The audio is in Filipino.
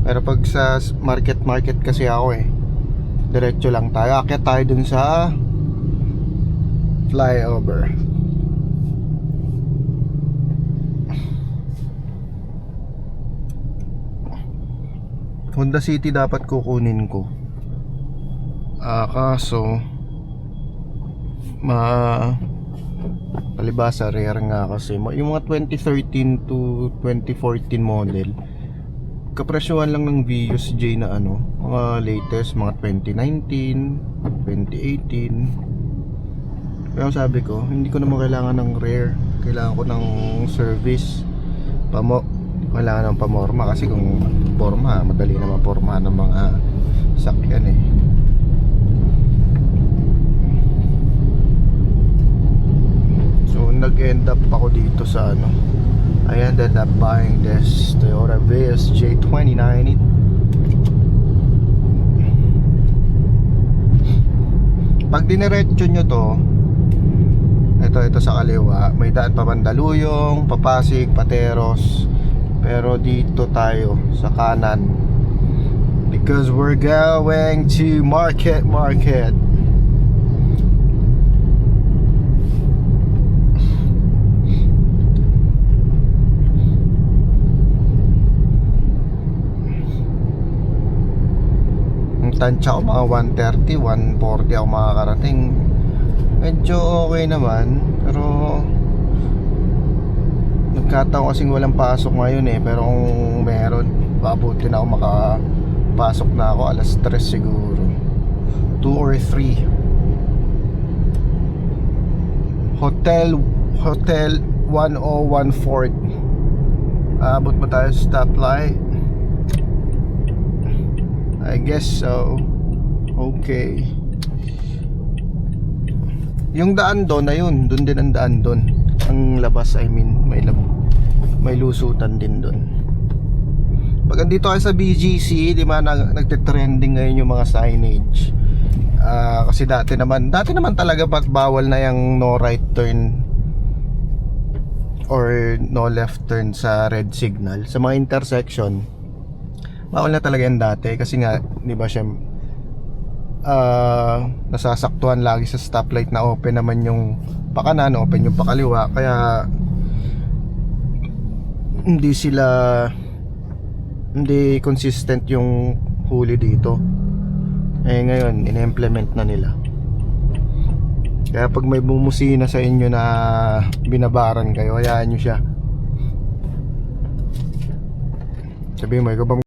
Pero pag sa market kasi ako diretso lang tayo. Akyat tayo dun sa flyover. Honda City dapat kukunin ko. Kaso palibasa rare nga kasi yung mga 2013 to 2014 model, kapresyuhan lang ng Vios J na mga latest, mga 2019, 2018. Kaya sabi ko, hindi ko naman kailangan ng rare, kailangan ko ng service. Kailangan ng pamorma, kasi kung forma, madali naman forma ng mga sakyan So nag-end up ako dito sa I ended up buying this Toyota Vios J 2090. Pag diniretso nyo to, ito sa kaliwa, may daan pa Mandaluyong, Papasig, Pateros. Pero dito tayo sa kanan, because we're going to market. Ang tansya ko mga 130, 140 ako makakarating. Medyo okay naman, pero nagkataon kasing walang pasok ngayon pero kung meron, pabuti na ako makapasok na ako alas 3 siguro, 2 or 3. Hotel 1014. Abot mo tayo sa stoplight? I guess so. Okay. Yung daan doon na yun, doon din ang daan doon. Ang labas, may lusutan din doon. Pag andito kayo sa BGC, di ba nagte-trending ngayon yung mga signage. Kasi dati naman talaga bawal na yung no right turn or no left turn sa red signal. Sa mga intersection, bawal na talaga yan dati. Kasi nga, di ba siya nasasaktuhan lagi sa stoplight na open naman yung pakanan, open yung pakaliwa. Kaya hindi consistent yung huli dito. Ngayon in-implement na nila. Kaya pag may bumusina sa inyo na binabaran kayo, hayaan nyo siya. Sabihin mo, ikaw ba